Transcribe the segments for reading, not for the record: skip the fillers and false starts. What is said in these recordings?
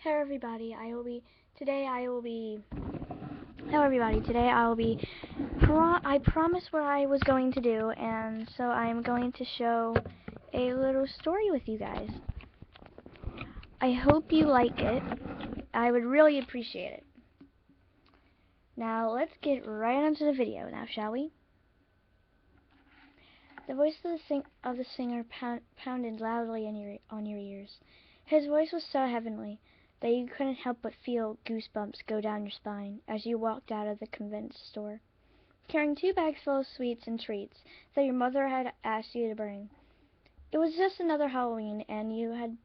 Hello everybody, today I will be, hello everybody, today I will be, I promised what I was going to do, and so I'm going to show a little story with you guys. I hope you like it. I would really appreciate it. Now let's get right onto the video now, shall we? The voice of the singer pounded loudly on your ears. His voice was so heavenly that you couldn't help but feel goosebumps go down your spine as you walked out of the convenience store, carrying 2 bags full of sweets and treats that your mother had asked you to bring. It was just another Halloween, and you had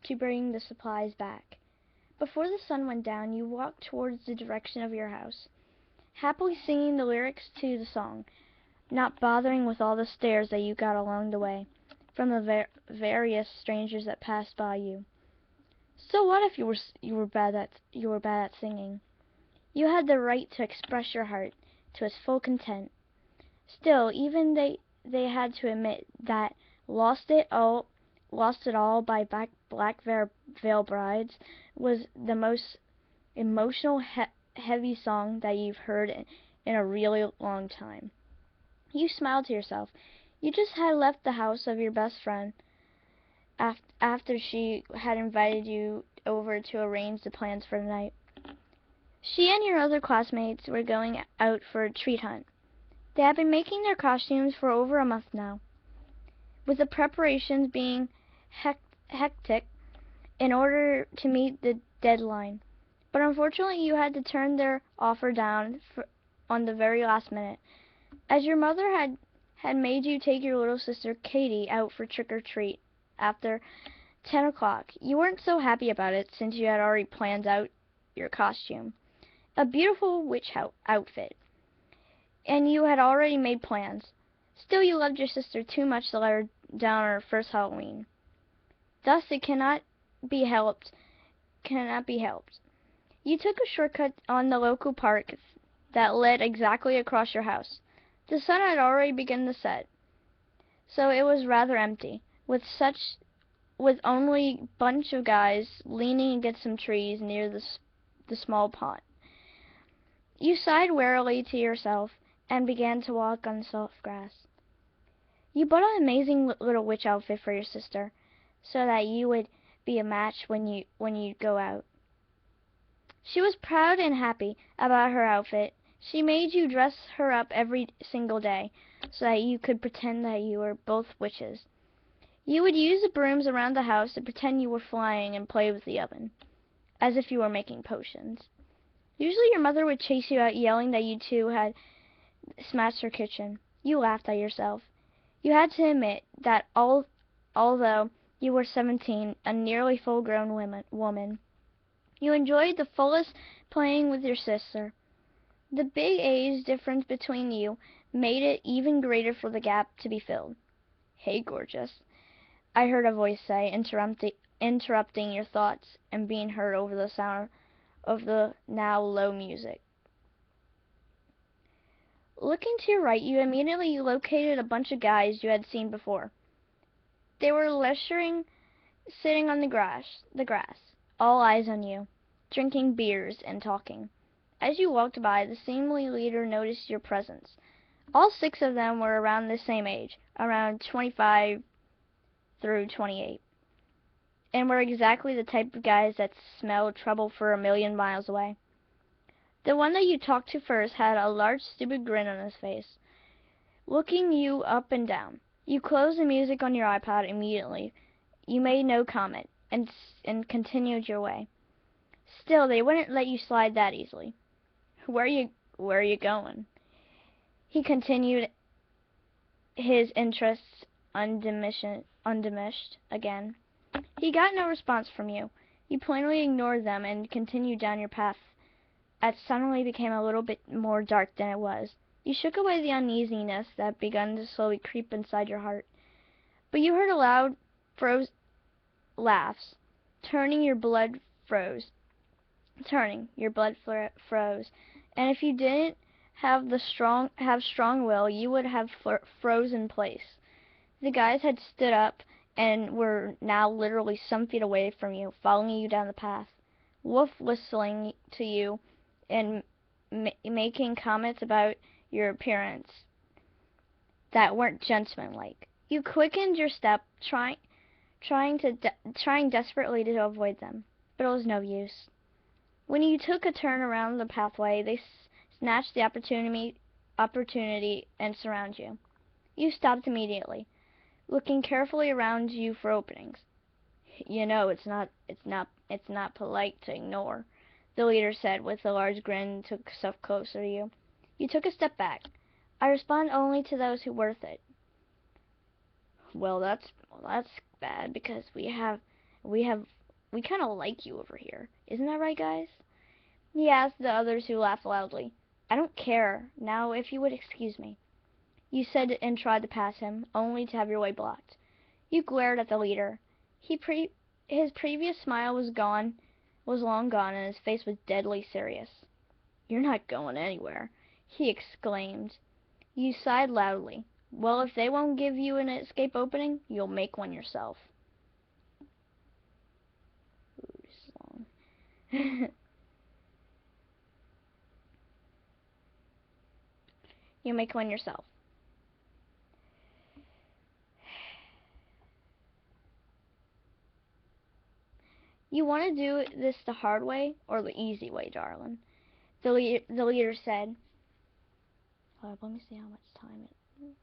to bring the supplies back. Before the sun went down, you walked towards the direction of your house, happily singing the lyrics to the song, not bothering with all the stares that you got along the way from the various strangers that passed by you. So what if you were bad at singing? You had the right to express your heart to its full content. Still, even they had to admit that "Lost It All" by Black Veil Brides was the most emotional, heavy song that you've heard in a really long time. You smiled to yourself. You just had left the house of your best friend after she had invited you over to arrange the plans for the night. She and your other classmates were going out for a treat hunt. They had been making their costumes for over a month now, with the preparations being hectic in order to meet the deadline. But unfortunately, you had to turn their offer down on the very last minute, as your mother had made you take your little sister Katie out for trick-or-treat after 10 o'clock. You weren't so happy about it since you had already planned out your costume, a beautiful witch outfit, and you had already made plans. Still, you loved your sister too much to let her down on her first Halloween. Thus, it cannot be helped. You took a shortcut on the local park that led exactly across your house. The sun had already begun to set, so it was rather empty, with only a bunch of guys leaning against some trees near the small pond. You sighed wearily to yourself and began to walk on the soft grass. You bought an amazing little witch outfit for your sister, so that you would be a match when you go out. She was proud and happy about her outfit. She made you dress her up every single day, so that you could pretend that you were both witches. You would use the brooms around the house to pretend you were flying and play with the oven, as if you were making potions. Usually your mother would chase you out yelling that you two had smashed her kitchen. You laughed at yourself. You had to admit that although you were 17, a nearly full-grown woman, you enjoyed the fullest playing with your sister. The big age difference between you made it even greater for the gap to be filled. "Hey, gorgeous," I heard a voice say, interrupting your thoughts and being heard over the sound of the now low music. Looking to your right, you immediately located a bunch of guys you had seen before. They were leisurely sitting on the grass, all eyes on you, drinking beers and talking. As you walked by, the assembly leader noticed your presence. All 6 of them were around the same age, around 25 through 28, and were exactly the type of guys that smelled trouble for a million miles away. The one that you talked to first had a large stupid grin on his face, looking you up and down. You closed the music on your iPod immediately. You made no comment, and continued your way. Still, they wouldn't let you slide that easily. Where are you going?" He continued, his interests undiminished again. He got no response from you. You plainly ignored them and continued down your path that suddenly became a little bit more dark than it was. You shook away the uneasiness that began to slowly creep inside your heart. But you heard a loud laughs. Turning, your blood froze. And if you didn't have strong will, you would have frozen in place. The guys had stood up and were now literally some feet away from you, following you down the path. wolf whistling to you and making comments about your appearance that weren't gentlemanlike. You quickened your step, trying desperately to avoid them, but it was no use. When you took a turn around the pathway, they snatched the opportunity and surround you. You stopped immediately, looking carefully around you for openings. You know, it's not polite to ignore, the leader said with a large grin and took a step closer to you. You took a step back. I respond only to those who are worth it. Well, that's bad because we kind of like you over here. Isn't that right, guys? He asked the others who laughed loudly. I don't care. Now, if you would excuse me. You said and tried to pass him, only to have your way blocked. You glared at the leader. His previous smile was long gone, and his face was deadly serious. You're not going anywhere, he exclaimed. You sighed loudly. Well, if they won't give you an escape opening, you'll make one yourself. Ooh, this is long. You'll make one yourself. You want to do this the hard way or the easy way, darling? The leader said. Hold up, let me see how much time it is.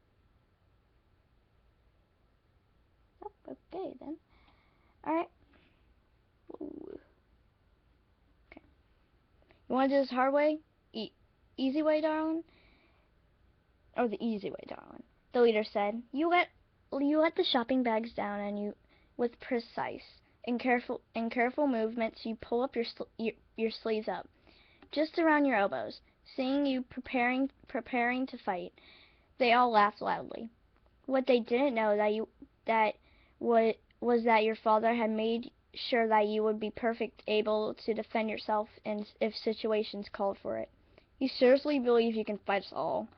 Oh, okay then. Alright. Okay. You want to do this hard way? Easy way, darling? Or the easy way, darling? The leader said. You let the shopping bags down, and you, with precise and careful movements, you pull up your sleeves up, just around your elbows. Seeing you preparing to fight, they all laughed loudly. What they didn't know was that your father had made sure that you would be able to defend yourself if situations called for it. You seriously believe you can fight us all?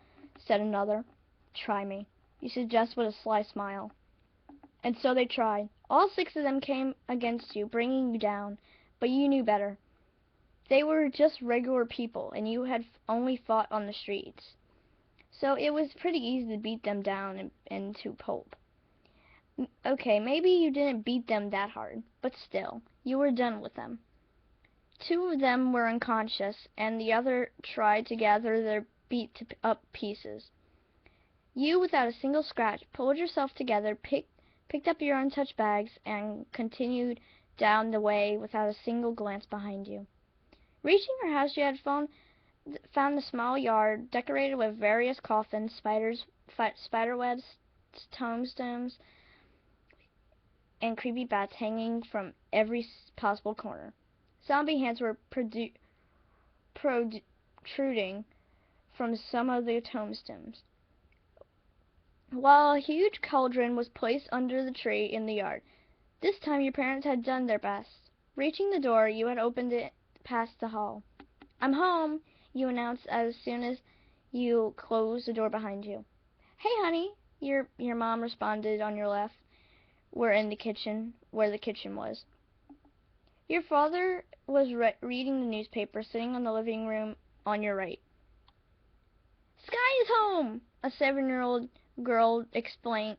Said another. Try me, you suggest with a sly smile. And so they tried. All 6 of them came against you, bringing you down, but you knew better. They were just regular people, and you had only fought on the streets. So it was pretty easy to beat them down and to pulp. Okay, maybe you didn't beat them that hard, but still, you were done with them. 2 of them were unconscious, and the other tried to gather their beat-up pieces. You, without a single scratch, pulled yourself together, picked up your untouched bags, and continued down the way without a single glance behind you. Reaching your house, you had found the small yard decorated with various coffins, spiderwebs, tombstones, and creepy bats hanging from every possible corner. Zombie hands were protruding from some of the tombstones, while a huge cauldron was placed under the tree in the yard. This time your parents had done their best. Reaching the door, you had opened it past the hall. I'm home, you announced as soon as you closed the door behind you. Hey, honey, your mom responded on your left, where the kitchen was. Your father was reading the newspaper, sitting on the living room on your right. Sky is home! A 7-year-old girl exclaimed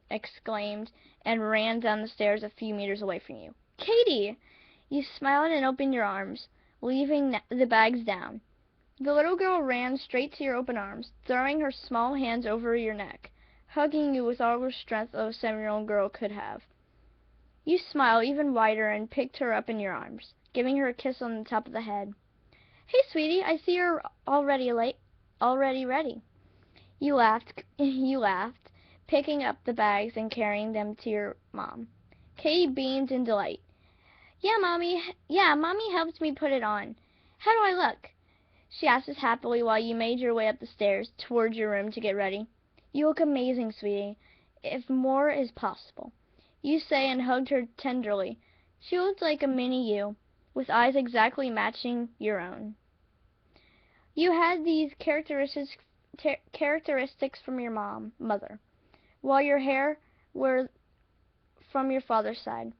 and ran down the stairs a few meters away from you. Katie! You smiled and opened your arms, leaving the bags down. The little girl ran straight to your open arms, throwing her small hands over your neck, hugging you with all the strength a 7-year-old girl could have. You smiled even wider and picked her up in your arms, giving her a kiss on the top of the head. Hey, sweetie, I see you're already ready. You laughed, picking up the bags and carrying them to your mom. Katie beamed in delight. Yeah, Mommy helped me put it on. How do I look? She asked us happily while you made your way up the stairs towards your room to get ready. You look amazing, sweetie, if more is possible, you say and hugged her tenderly. She looked like a mini you, with eyes exactly matching your own. You had these characteristics from your mother, while your hair were from your father's side.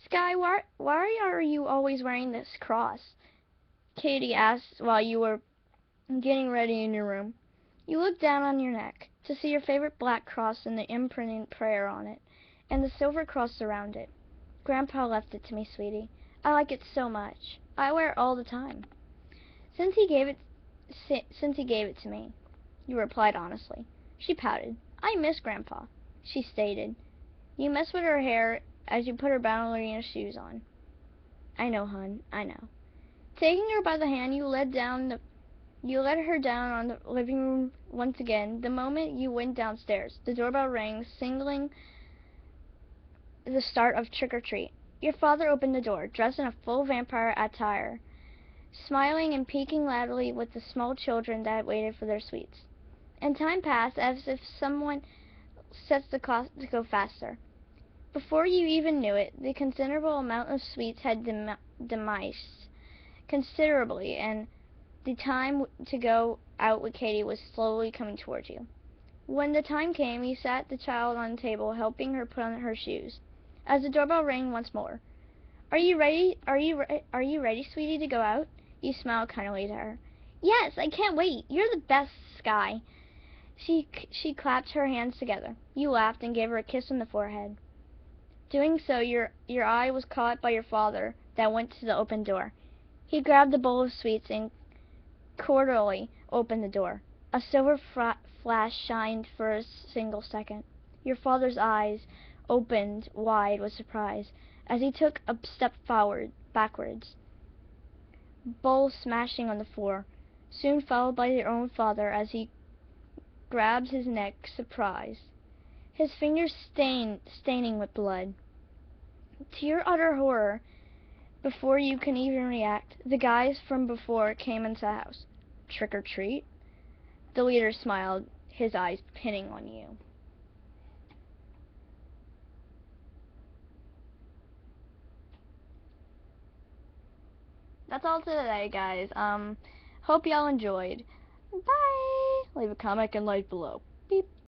Sky, why are you always wearing this cross? Katie asked while you were getting ready in your room. You looked down on your neck to see your favorite black cross and the imprinted prayer on it, and the silver cross around it. Grandpa left it to me, sweetie. I like it so much. I wear it all the time. Since he gave it to me, you replied honestly. She pouted. I miss Grandpa, she stated. You messed with her hair as you put her ballerina shoes on. I know, hon, I know. Taking her by the hand, you led her down on the living room once again. The moment you went downstairs, the doorbell rang, signaling the start of Trick or Treat. Your father opened the door, dressed in a full vampire attire, smiling and peeking loudly with the small children that waited for their sweets. And time passed as if someone set the clock to go faster. Before you even knew it, the considerable amount of sweets had diminished considerably, and the time to go out with Katie was slowly coming towards you. When the time came, you sat the child on the table, helping her put on her shoes. As the doorbell rang once more, "Are you ready? Are you ready, sweetie, to go out?" You smiled kindly to her. "Yes, I can't wait. You're the best, Sky." She clapped her hands together. You laughed and gave her a kiss on the forehead. Doing so, your eye was caught by your father, that went to the open door. He grabbed the bowl of sweets and cordially opened the door. A silver flash shined for a single second. Your father's eyes opened wide with surprise as he took a step backwards, bowl smashing on the floor, soon followed by your own father as he grabbed his neck, surprised, his fingers staining with blood. To your utter horror, before you can even react, the guys from before came into the house. Trick or treat? The leader smiled, his eyes pinning on you. That's all today, guys. Hope y'all enjoyed. Bye! Leave a comment and like below. Beep.